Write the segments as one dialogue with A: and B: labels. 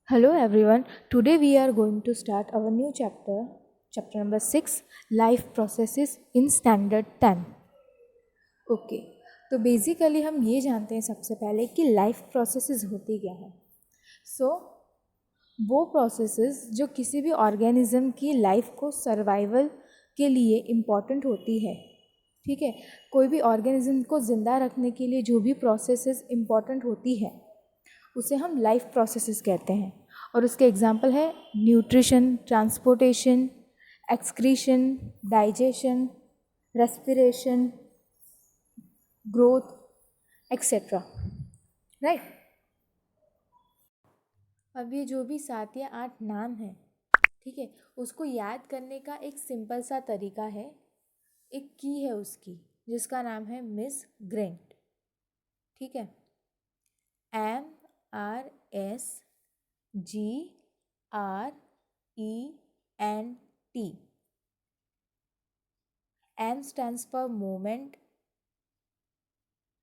A: Hello everyone. Today we are going to start our new chapter number 6, life processes in standard 10. Okay तो basically हम ये जानते हैं सबसे पहले कि लाइफ प्रोसेसेस होती क्या है। वो प्रोसेसेस जो किसी भी ऑर्गेनिज्म की लाइफ को सर्वाइवल के लिए इम्पॉर्टेंट होती है। ठीक है, कोई भी ऑर्गेनिज्म को ज़िंदा रखने के लिए जो भी प्रोसेसेस इम्पॉर्टेंट होती है उसे हम लाइफ प्रोसेसेस कहते हैं। और उसके एग्जांपल है nutrition, transportation, excretion, digestion, respiration, growth, etcetera. Right. अब ये जो भी 7 या 8 नाम हैं, ठीक है, उसको याद करने का एक सिंपल सा तरीका है। एक की है उसकी जिसका नाम है मिस ग्रेंट। ठीक है, MRSGRENT। M stands for movement,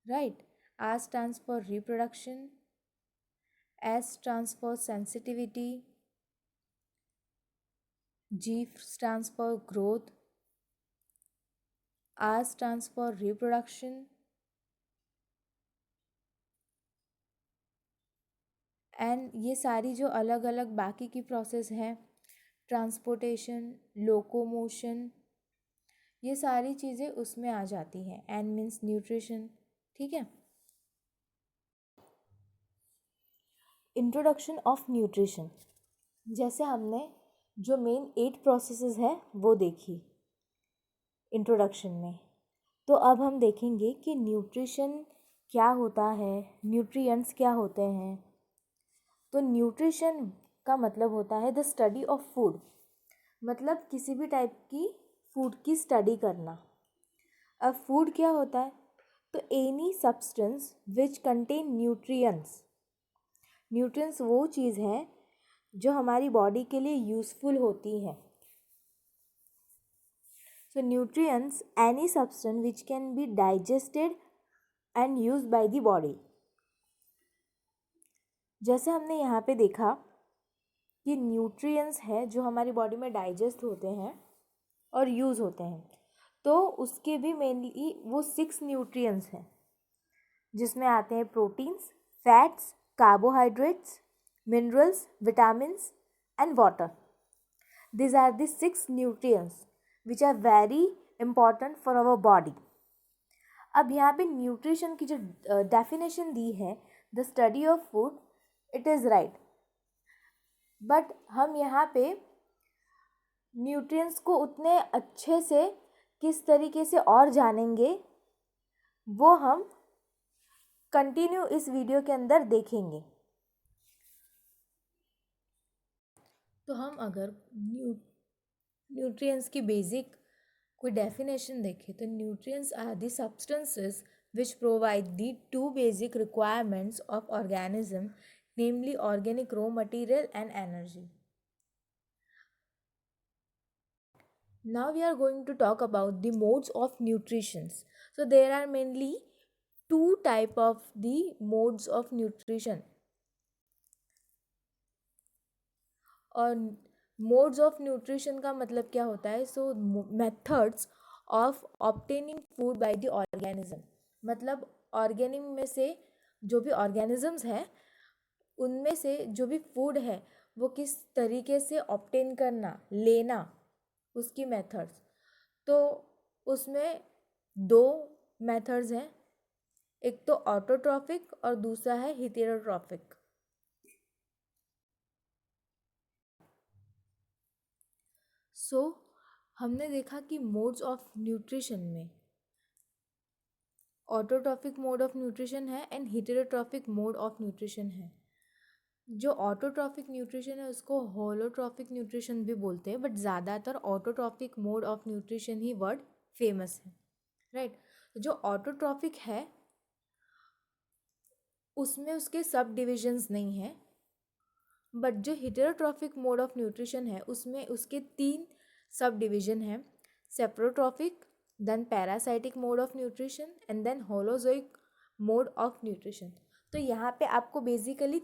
A: right? R stands for reproduction, S stands for sensitivity, G stands for growth, R stands for reproduction, and ये सारी जो अलग अलग बाकी की प्रोसेस हैं, ट्रांसपोर्टेशन, लोकोमोशन, ये सारी चीज़ें उसमें आ जाती हैं। N means nutrition. ठीक है, इंट्रोडक्शन ऑफ न्यूट्रिशन। जैसे हमने जो मेन 8 प्रोसेसेस है वो देखी इंट्रोडक्शन में, तो अब हम देखेंगे कि न्यूट्रिशन क्या होता है, न्यूट्रिएंट्स क्या होते हैं। तो न्यूट्रिशन का मतलब होता है द स्टडी ऑफ फूड, मतलब किसी भी टाइप की फूड की स्टडी करना। अब फूड क्या होता है? तो any substance which contain nutrients. Nutrients वो चीज़ है जो हमारी बॉडी के लिए यूज़फुल होती है। So nutrients any substance which can be digested and used by the body. जैसे हमने यहाँ पे देखा कि न्यूट्रिएंट्स है जो हमारी बॉडी में डाइजेस्ट होते हैं और यूज़ होते हैं, तो उसके भी मेनली वो 6 न्यूट्रिएंट्स हैं जिसमें आते हैं proteins, fats, carbohydrates, minerals, vitamins and water. These are the 6 nutrients which are very important for our body. अब यहाँ पे न्यूट्रिशन की जो डेफिनेशन दी है, the study of food, it is right, but हम यहाँ पे न्यूट्रिएंट्स को उतने अच्छे से किस तरीके से और जानेंगे वो हम कंटिन्यू इस वीडियो के अंदर देखेंगे। तो हम अगर न्यूट्रिएंट्स की बेसिक कोई डेफिनेशन देखें तो nutrients are the substances which provide the 2 basic requirements of organism, namely organic raw material and energy. Now we are going to talk about the modes of nutrition. So there are mainly 2 type of the modes of nutrition. और modes of nutrition का मतलब क्या होता है? सो methods of obtaining food by the organism, मतलब organism में से जो भी ऑर्गेनिजम्स हैं उनमें से जो भी फूड है वो किस तरीके से ऑब्टेन करना, लेना, उसकी मेथड्स। तो उसमें 2 मेथड्स हैं, एक तो ऑटोट्रॉफिक और दूसरा है हेटेरोट्रॉफिक। हमने देखा कि मोड्स ऑफ न्यूट्रिशन में ऑटोट्रॉफिक मोड ऑफ न्यूट्रिशन है and heterotrophic mode of nutrition है। जो ऑटोट्रॉफिक न्यूट्रिशन है उसको होलोट्रॉफिक न्यूट्रिशन भी बोलते हैं, बट ज़्यादातर autotrophic mode of nutrition he word famous है, राइट। जो ऑटोट्रॉफिक है उसमें उसके सब डिविजन्स नहीं हैं, बट जो हेटेरोट्रॉफिक मोड ऑफ न्यूट्रिशन है उसमें उसके 3 सब डिविजन हैं, saprotrophic, then parasitic mode of nutrition and then holozoic mode of nutrition. तो यहाँ पे आपको बेसिकली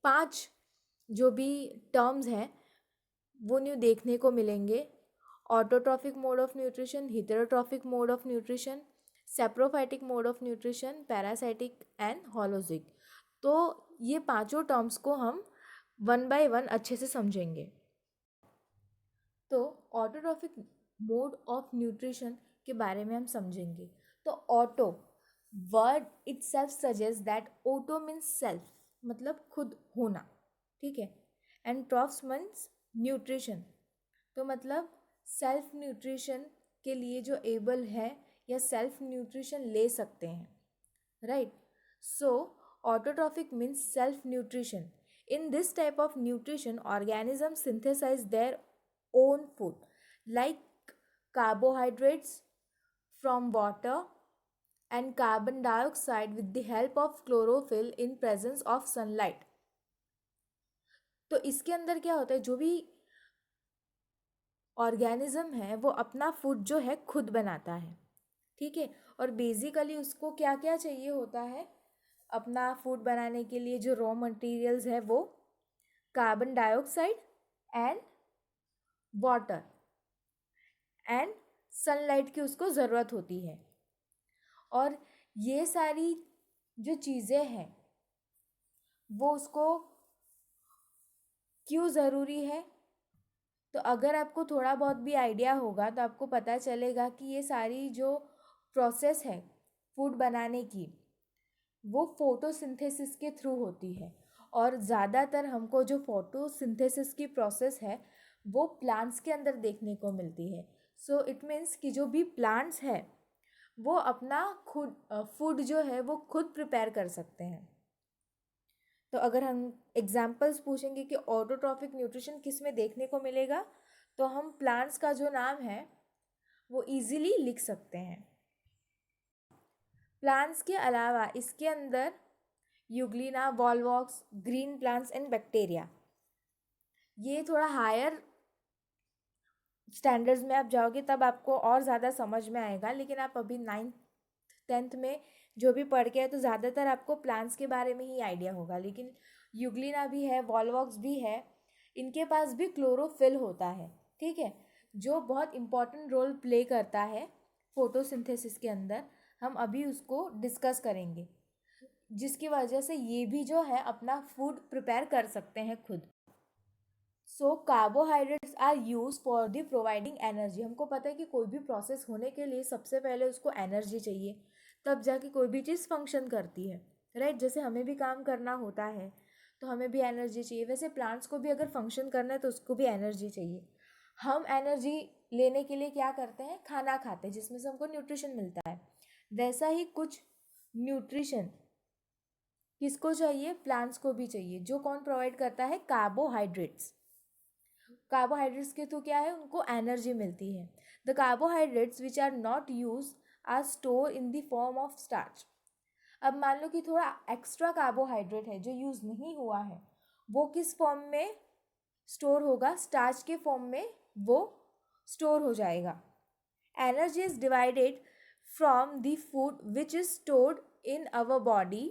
A: 5 जो भी टर्म्स हैं वो न्यू देखने को मिलेंगे। Autotrophic mode of nutrition, heterotrophic mode of nutrition, saprophytic mode of nutrition, parasitic and holozoic. तो ये पांचों टर्म्स को हम वन बाय वन अच्छे से समझेंगे। तो ऑटोट्रॉफिक मोड ऑफ न्यूट्रिशन के बारे में हम समझेंगे। तो auto word it self suggest that auto means self, मतलब खुद होना, ठीक है। एंड ट्रॉफ्स मीन्स न्यूट्रिशन, तो मतलब सेल्फ न्यूट्रिशन के लिए जो एबल है या सेल्फ न्यूट्रिशन ले सकते हैं, right. So autotrophic means self nutrition. In this type of nutrition organism synthesize their own food like carbohydrates from water and carbon dioxide with the help of chlorophyll in presence of sunlight। तो इसके अंदर क्या होता है, जो भी organism है वो अपना फूड जो है खुद बनाता है, ठीक है। और बेसिकली उसको क्या क्या चाहिए होता है अपना फूड बनाने के लिए, जो रॉ मटेरियल्स है वो carbon dioxide and water and sunlight की उसको ज़रूरत होती है। और ये सारी जो चीज़ें हैं वो उसको क्यों ज़रूरी है, तो अगर आपको थोड़ा बहुत भी आइडिया होगा तो आपको पता चलेगा कि ये सारी जो प्रोसेस है फूड बनाने की वो फोटोसिंथेसिस के थ्रू होती है। और ज़्यादातर हमको जो फोटोसिंथेसिस की प्रोसेस है वो प्लांट्स के अंदर देखने को मिलती है। सो इट मीन्स कि जो भी प्लांट्स है वो अपना खुद फूड जो है वो खुद प्रिपेयर कर सकते हैं। तो अगर हम एग्जाम्पल्स पूछेंगे कि ऑटोट्रॉफिक न्यूट्रिशन किस में देखने को मिलेगा, तो हम प्लांट्स का जो नाम है वो इजीली लिख सकते हैं। प्लांट्स के अलावा इसके अंदर Euglena, Volvox, green plants and bacteria, ये थोड़ा हायर स्टैंडर्ड्स में आप जाओगे तब आपको और ज़्यादा समझ में आएगा। लेकिन आप अभी 9th 10th में जो भी पढ़ के है तो ज़्यादातर आपको प्लांट्स के बारे में ही आइडिया होगा। लेकिन यूग्लिना भी है, वॉलवॉक्स भी है, इनके पास भी क्लोरोफिल होता है, ठीक है, जो बहुत इम्पॉर्टेंट रोल प्ले करता है फोटोसिंथेसिस के अंदर। हम अभी उसको डिस्कस करेंगे, जिसकी वजह से ये भी जो है अपना फूड प्रिपेयर कर सकते हैं खुद। So carbohydrates are use for the providing energy. हमको पता है कि कोई भी प्रोसेस होने के लिए सबसे पहले उसको एनर्जी चाहिए, तब जाके कोई भी चीज़ फंक्शन करती है, राइट। जैसे हमें भी काम करना होता है तो हमें भी एनर्जी चाहिए, वैसे प्लांट्स को भी अगर फंक्शन करना है तो उसको भी एनर्जी चाहिए। हम एनर्जी लेने के लिए क्या करते हैं, खाना खाते हैं जिसमें से हमको न्यूट्रिशन मिलता है। वैसा ही कुछ न्यूट्रिशन किसको चाहिए, प्लांट्स को भी चाहिए। जो कौन प्रोवाइड करता है, कार्बोहाइड्रेट्स। कार्बोहाइड्रेट्स के थ्रू क्या है, उनको एनर्जी मिलती है। The carbohydrates which are not use are store in the form of starch. अब मान लो कि थोड़ा एक्स्ट्रा कार्बोहाइड्रेट है जो यूज़ नहीं हुआ है, वो किस फॉर्म में स्टोर होगा, स्टार्च के फॉर्म में वो स्टोर हो जाएगा। Energy is divided from the food which is stored in our body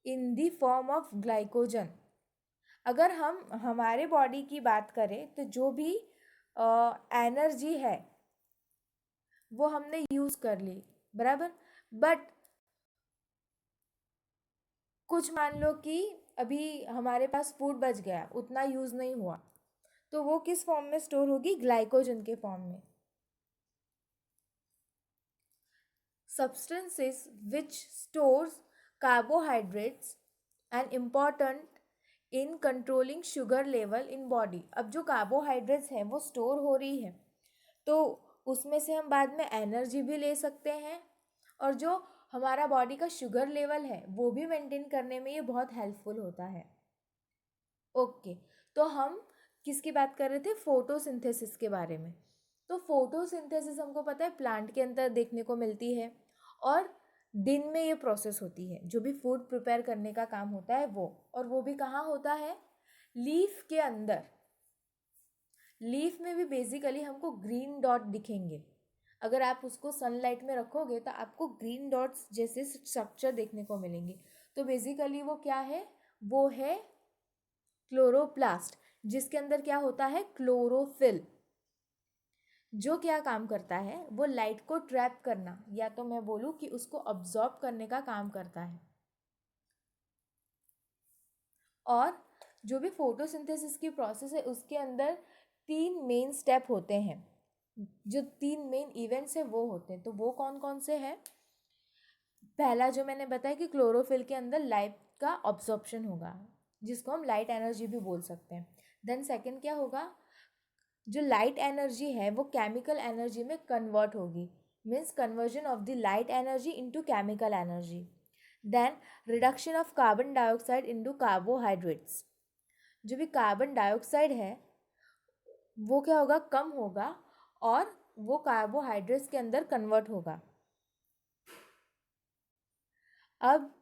A: in the form of glycogen. अगर हम हमारे बॉडी की बात करें तो जो भी एनर्जी है वो हमने यूज़ कर ली, बराबर। बट कुछ मान लो कि अभी हमारे पास फूड बच गया, उतना यूज़ नहीं हुआ, तो वो किस फॉर्म में स्टोर होगी, ग्लाइकोजन के फॉर्म में। Substances which stores carbohydrates and important in controlling sugar level in body. अब जो कार्बोहाइड्रेट्स हैं वो स्टोर हो रही है तो उसमें से हम बाद में एनर्जी भी ले सकते हैं, और जो हमारा बॉडी का शुगर लेवल है वो भी मेंटेन करने में ये बहुत हेल्पफुल होता है। ओके, तो हम किसकी बात कर रहे थे, फोटोसिंथेसिस के बारे में। तो फोटोसिंथेसिस हमको पता है प्लांट के अंदर देखने को मिलती है, और दिन में ये प्रोसेस होती है। जो भी फूड प्रिपेयर करने का काम होता है वो, और वो भी कहाँ होता है, लीफ के अंदर। लीफ में भी बेसिकली हमको ग्रीन डॉट दिखेंगे। अगर आप उसको सनलाइट में रखोगे तो आपको ग्रीन डॉट्स जैसे स्ट्रक्चर देखने को मिलेंगे। तो बेसिकली वो क्या है, वो है क्लोरोप्लास्ट, जिसके अंदर क्या होता है, क्लोरोफिल, जो क्या काम करता है, वो लाइट को ट्रैप करना, या तो मैं बोलूँ कि उसको अब्जॉर्ब करने का काम करता है। और जो भी फोटोसिंथेसिस की प्रोसेस है उसके अंदर 3 मेन स्टेप होते हैं, जो 3 मेन इवेंट्स हैं वो होते हैं। तो वो कौन कौन से हैं? पहला जो मैंने बताया कि क्लोरोफिल के अंदर लाइट का ऑब्जॉर्प्शन होगा, जिसको हम लाइट एनर्जी भी बोल सकते हैं। देन सेकंड क्या होगा, जो लाइट एनर्जी है वो केमिकल एनर्जी में कन्वर्ट होगी, means conversion of the light energy into chemical energy. Then reduction of carbon dioxide into carbohydrates, जो भी कार्बन डाइऑक्साइड है वो क्या होगा, कम होगा, और वो कार्बोहाइड्रेट्स के अंदर कन्वर्ट होगा। अब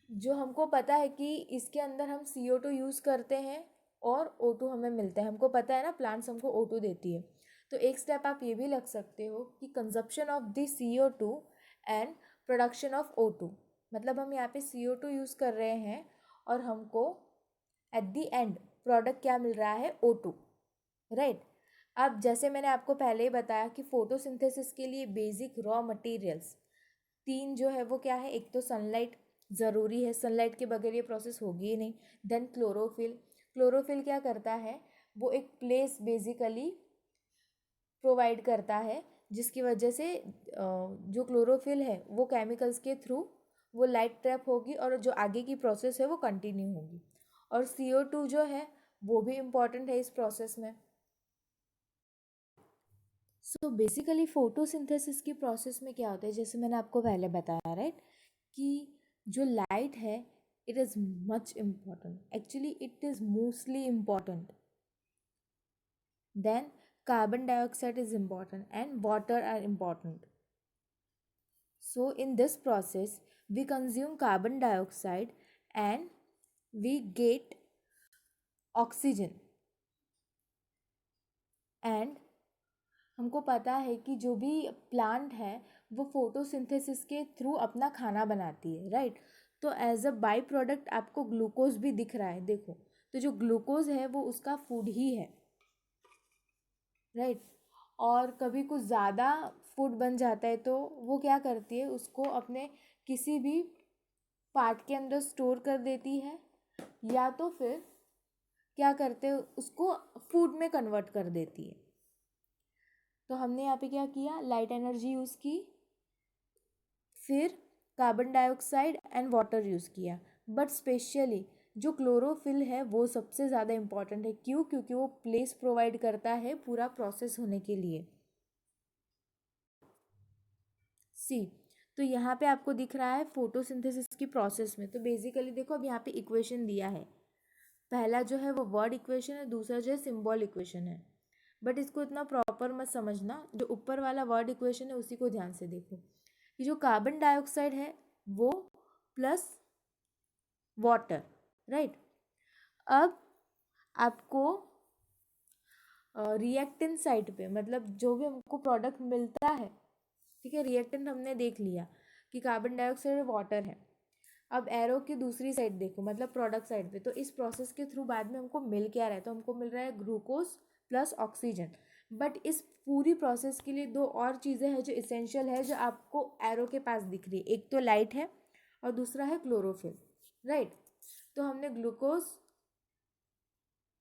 A: जो हमको पता है कि इसके अंदर हम CO2 यूज़ करते हैं और O2 हमें मिलता है, हमको पता है ना, प्लांट्स हमको O2 देती है। तो एक स्टेप आप ये भी लग सकते हो कि consumption of the CO2 and production of O2, मतलब हम यहाँ पे CO2 यूज़ कर रहे हैं और हमको एट द एंड प्रोडक्ट क्या मिल रहा है, O2, राइट। अब जैसे मैंने आपको पहले ही बताया कि फोटोसिंथेसिस के लिए बेसिक रॉ मटेरियल्स 3 जो है वो क्या है, एक तो सनलाइट ज़रूरी है, सनलाइट के बगैर ये प्रोसेस होगी ही नहीं। देन क्लोरोफिल, क्लोरोफिल क्या करता है, वो एक प्लेस बेसिकली प्रोवाइड करता है, जिसकी वजह से जो क्लोरोफिल है वो केमिकल्स के थ्रू वो लाइट ट्रैप होगी और जो आगे की प्रोसेस है वो कंटिन्यू होगी। और CO2 जो है वो भी इम्पॉर्टेंट है इस प्रोसेस में। सो बेसिकली फोटोसिंथेसिस की प्रोसेस में क्या होता है, जैसे मैंने आपको पहले बताया, राइट, कि जो लाइट है it is much important, actually it is mostly important. Then carbon dioxide is important and water are important. So in this process we consume carbon dioxide and we get oxygen, and हमको पता है कि जो भी plant है वो photosynthesis के through अपना खाना बनाती है, राइट। तो एज अ बाई प्रोडक्ट आपको ग्लूकोज भी दिख रहा है, देखो, तो जो ग्लूकोज है वो उसका फूड ही है, राइट। और कभी कुछ ज़्यादा फूड बन जाता है तो वो क्या करती है, उसको अपने किसी भी पार्ट के अंदर स्टोर कर देती है, या तो फिर क्या करते हैं, उसको फूड में कन्वर्ट कर देती है। तो हमने यहाँ पे क्या किया, लाइट एनर्जी यूज़ की, फिर carbon dioxide and water use किया, बट स्पेशली जो क्लोरोफिल है वो सबसे ज़्यादा इम्पॉर्टेंट है। क्यों? क्योंकि वो प्लेस प्रोवाइड करता है पूरा प्रोसेस होने के लिए। सी, तो यहाँ पे आपको दिख रहा है फोटोसिंथेसिस की प्रोसेस में, तो बेसिकली देखो अब यहाँ पे इक्वेशन दिया है, पहला जो है वो वर्ड इक्वेशन है, दूसरा जो है सिंबल इक्वेशन है। बट इसको इतना प्रॉपर मत समझना, जो ऊपर वाला वर्ड इक्वेशन है उसी को ध्यान से देखो, कि जो कार्बन डाइऑक्साइड है वो प्लस वाटर, राइट। अब आपको रिएक्टेंट साइड पे, मतलब जो भी हमको प्रोडक्ट मिलता है, ठीक है, रिएक्टेंट हमने देख लिया कि कार्बन डाइऑक्साइड और वाटर है। अब एरो की दूसरी साइड देखो, मतलब प्रोडक्ट साइड पे, तो इस प्रोसेस के थ्रू बाद में हमको मिल क्या रहा है, तो हमको मिल रहा है ग्लूकोज प्लस ऑक्सीजन। बट इस पूरी प्रोसेस के लिए 2 और चीज़ें हैं जो इसेंशियल है, जो आपको एरो के पास दिख रही है, एक तो लाइट है और दूसरा है क्लोरोफिल, राइट। तो हमने ग्लूकोज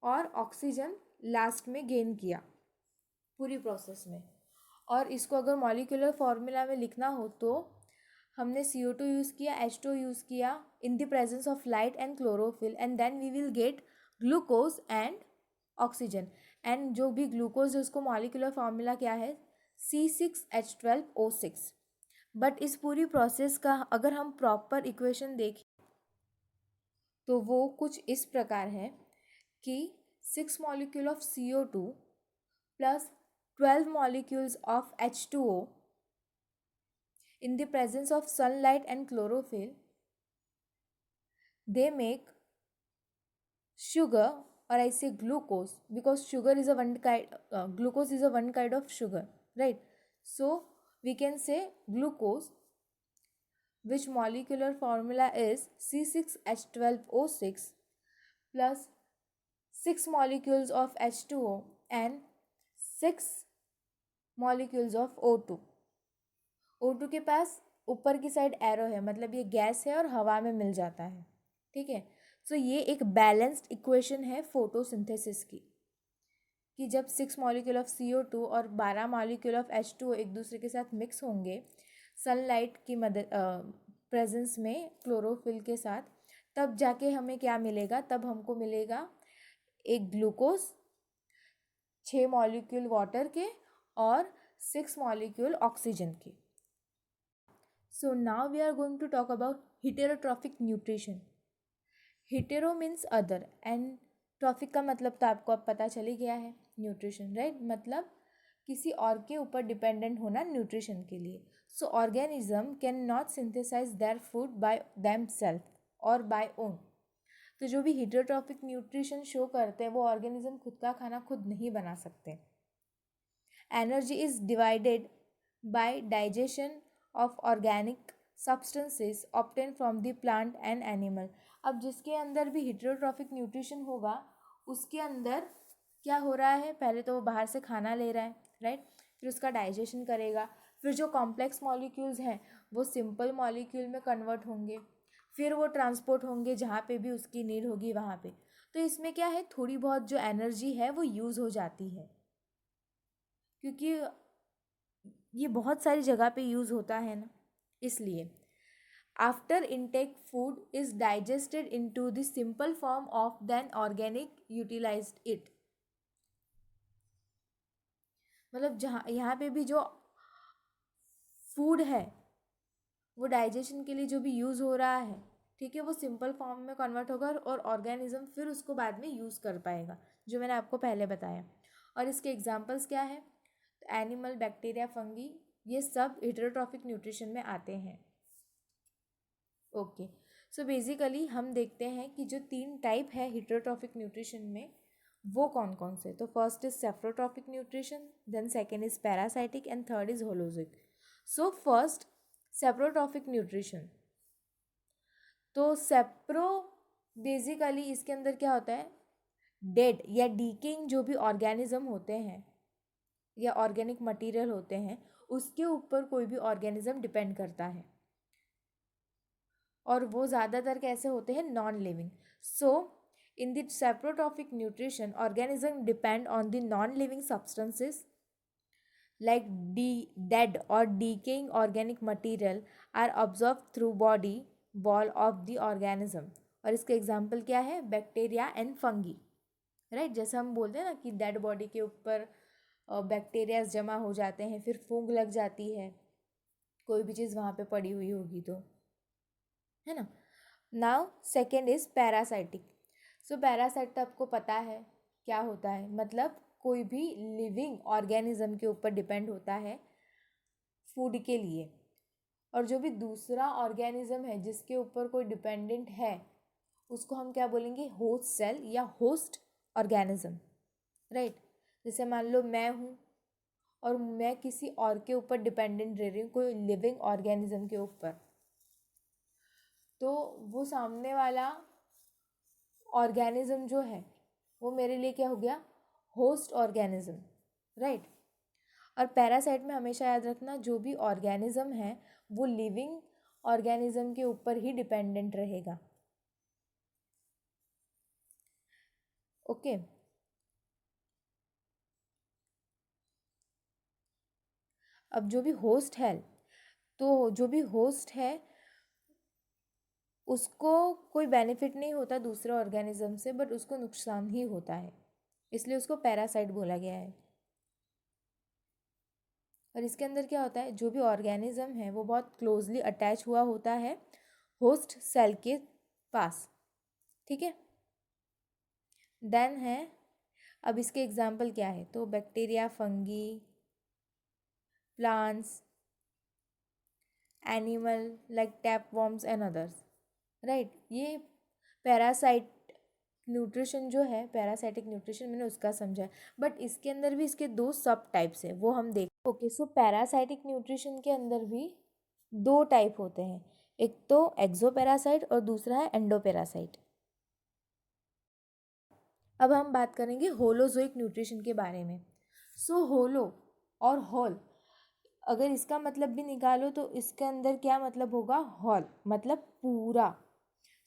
A: और ऑक्सीजन लास्ट में गेन किया पूरी प्रोसेस में। और इसको अगर मॉलिक्यूलर फॉर्मूला में लिखना हो तो हमने CO2 यूज़ किया, H2 यूज़ किया in the presence of light and chlorophyll, and then we will get glucose and oxygen. And जो भी ग्लूकोज है उसको मॉलिक्यूलर फॉर्मूला क्या है, C6H12O6। बट इस पूरी प्रोसेस का अगर हम प्रॉपर इक्वेशन देखें तो वो कुछ इस प्रकार है कि 6 molecule of CO2 plus 12 molecules of H2O in the presence of sunlight and chlorophyll, they make sugar, or I say glucose, because sugar is a one kind, glucose is a one kind of sugar, right? So we can say glucose, which molecular formula is C6H12O6 plus 6 molecules of H2O and 6 molecules of O2. O2 के पास ऊपर की side arrow है, मतलब ये gas है और हवा में मिल जाता है, ठीक है। सो ये एक बैलेंस्ड इक्वेशन है फोटोसिंथेसिस की, कि जब 6 मॉलिक्यूल ऑफ CO2 और 12 मॉलिक्यूल ऑफ H2O एक दूसरे के साथ मिक्स होंगे सनलाइट की मदद प्रेजेंस में क्लोरोफिल के साथ, तब जाके हमें क्या मिलेगा, तब हमको मिलेगा एक ग्लूकोज, 6 मॉलिक्यूल वाटर के और 6 मॉलिक्यूल ऑक्सीजन के। So now we are going to talk about heterotrophic nutrition. Hetero means other and trophic का मतलब तो आपको अब पता चल ही गया है, न्यूट्रिशन, राइट, मतलब किसी और के ऊपर डिपेंडेंट होना न्यूट्रिशन के लिए। So organism can not synthesise their food by them self और बाय ओन। तो जो भी हेटेरोट्रॉफिक न्यूट्रिशन शो करते हैं वो ऑर्गेनिज्म खुद का खाना खुद नहीं बना सकते। Energy is divided by digestion of organic substances obtain from the plant and animal. अब जिसके अंदर भी हेटेरोट्रॉफिक न्यूट्रिशन होगा उसके अंदर क्या हो रहा है, पहले तो वो बाहर से खाना ले रहा है, राइट, फिर उसका डाइजेशन करेगा, फिर जो कॉम्प्लेक्स मॉलिक्यूल्स हैं वो सिंपल मॉलिक्यूल में कन्वर्ट होंगे, फिर वो ट्रांसपोर्ट होंगे जहाँ पे भी उसकी नीड होगी वहाँ पे। तो इसमें क्या है, थोड़ी बहुत जो एनर्जी है वो यूज़ हो जाती है, क्योंकि ये बहुत सारी जगह पे यूज़ होता है ना, इसलिए। After intake food is digested into the simple form of then organic utilized it. मतलब जहाँ यहाँ पे भी जो फूड है वो डाइजेशन के लिए जो भी यूज़ हो रहा है, ठीक है, वो सिंपल फॉर्म में कन्वर्ट होगा और ऑर्गेनिज्म फिर उसको बाद में यूज़ कर पाएगा, जो मैंने आपको पहले बताया। और इसके एग्जांपल्स क्या है, तो एनिमल, बैक्टीरिया, फंगी, ये सब हेटेरोट्रॉफिक न्यूट्रिशन में आते हैं। ओके, सो बेसिकली हम देखते हैं कि जो 3 टाइप है हेटेरोट्रॉफिक न्यूट्रिशन में वो कौन कौन से। तो first is saprotrophic nutrition, then second is parasitic and third is holozoic. So first saprotrophic nutrition. तो सेप्रो बेसिकली इसके अंदर क्या होता है, डेड या डीकेइंग जो भी ऑर्गेनिज्म होते हैं या ऑर्गेनिक मटेरियल होते हैं उसके ऊपर कोई भी ऑर्गेनिज्म डिपेंड करता है, और वो ज़्यादातर कैसे होते हैं, non living. So in the saprotrophic nutrition organism depend on the non living substances like dead or decaying organic material are absorbed through body wall of the organism। और इसके एग्जाम्पल क्या है, बैक्टीरिया एंड फंगी, राइट। जैसे हम बोलते हैं ना कि डेड बॉडी के ऊपर बैक्टीरियाज जमा हो जाते हैं, फिर फूंक लग जाती है, कोई भी चीज़ वहाँ पे पड़ी हुई होगी तो, है ना। Now second is parasitic. So parasite तो आपको पता है क्या होता है, मतलब कोई भी लिविंग ऑर्गेनिज्म के ऊपर डिपेंड होता है फूड के लिए, और जो भी दूसरा ऑर्गेनिज्म है जिसके ऊपर कोई डिपेंडेंट है उसको हम क्या बोलेंगे, होस्ट सेल या होस्ट ऑर्गेनिज्म, राइट। जैसे मान लो मैं हूँ और मैं किसी और के ऊपर डिपेंडेंट रह रही हूँ, कोई लिविंग ऑर्गेनिज्म के ऊपर, तो वो सामने वाला ऑर्गेनिज्म जो है वो मेरे लिए क्या हो गया, होस्ट ऑर्गेनिज्म, राइट। और पैरासाइट में हमेशा याद रखना जो भी ऑर्गेनिज्म है वो लिविंग ऑर्गेनिज्म के ऊपर ही डिपेंडेंट रहेगा, ओके। अब जो भी होस्ट है, तो जो भी होस्ट है उसको कोई बेनिफिट नहीं होता दूसरे ऑर्गेनिज्म से, बट उसको नुकसान ही होता है, इसलिए उसको पैरासाइट बोला गया है। और इसके अंदर क्या होता है, जो भी ऑर्गेनिज्म है वो बहुत क्लोजली अटैच हुआ होता है होस्ट सेल के पास, ठीक है। देन है, अब इसके एग्जाम्पल क्या है, तो bacteria, fungi, plants, animal like tapeworms and others, right. ये पैरासाइट न्यूट्रिशन जो है, पैरासाइटिक न्यूट्रिशन मैंने उसका समझा है, बट इसके अंदर भी इसके 2 सब टाइप्स है, वो हम देख। ओके, सो पैरासाइटिक न्यूट्रिशन के अंदर भी 2 टाइप होते हैं, एक तो एक्सोपैरासाइट और दूसरा है एंडोपैरासाइट। अब हम बात करेंगे होलोजोइक न्यूट्रिशन के बारे में। सो होलो और होल, अगर इसका मतलब भी निकालो तो इसके अंदर क्या मतलब होगा, होल मतलब पूरा।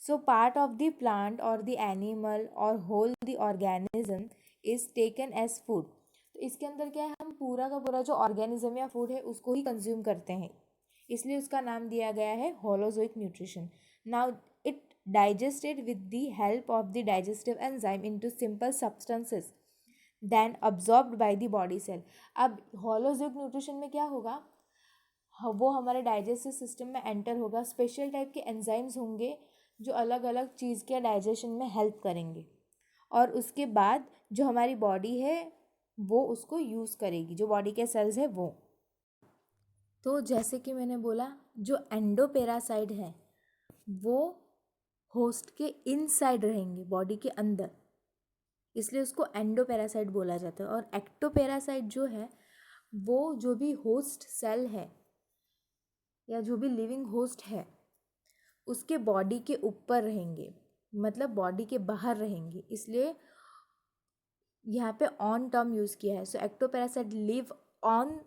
A: So part of the plant और द एनिमल और whole the organism is taken as food. तो इसके अंदर क्या है, हम पूरा का पूरा जो ऑर्गेनिज्म या फूड है उसको ही कंज्यूम करते हैं, इसलिए उसका नाम दिया गया है holozoic nutrition. Now it digested with the help of the digestive enzyme into simple substances then absorbed by the body cell। अब होलोजोइक न्यूट्रिशन में क्या होगा, वो हमारे डाइजेस्टिव सिस्टम में एंटर होगा, स्पेशल टाइप के एंजाइम्स होंगे जो अलग अलग चीज़ के डाइजेशन में हेल्प करेंगे, और उसके बाद जो हमारी बॉडी है वो उसको यूज़ करेगी, जो बॉडी के सेल्स है वो। तो जैसे कि मैंने बोला, जो एंडोपेरासाइट है वो होस्ट के इनसाइड रहेंगे, बॉडी के अंदर, इसलिए उसको एंडोपेरासाइट बोला जाता है। और एक्टोपेरासाइट जो है वो जो भी होस्ट सेल है या जो भी लिविंग होस्ट है उसके बॉडी के ऊपर रहेंगे, मतलब बॉडी के बाहर रहेंगे, इसलिए यहाँ पे ऑन टर्म यूज़ किया है। So ectoparasite live on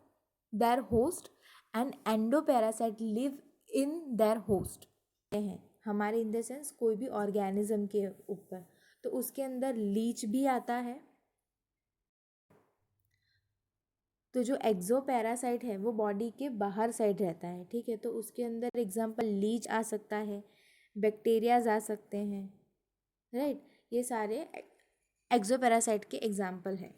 A: their host and endoparasite live in their host हैं हमारे, इन द सेंस कोई भी ऑर्गेनिज्म के ऊपर। तो उसके अंदर लीच भी आता है। तो जो एक्सोपैरासाइट है वो बॉडी के बाहर साइड रहता है, ठीक है। तो उसके अंदर एग्जांपल लीच आ सकता है, बैक्टीरियाज आ सकते हैं, राइट। ये सारे एक्सोपैरासाइट के एग्जांपल हैं।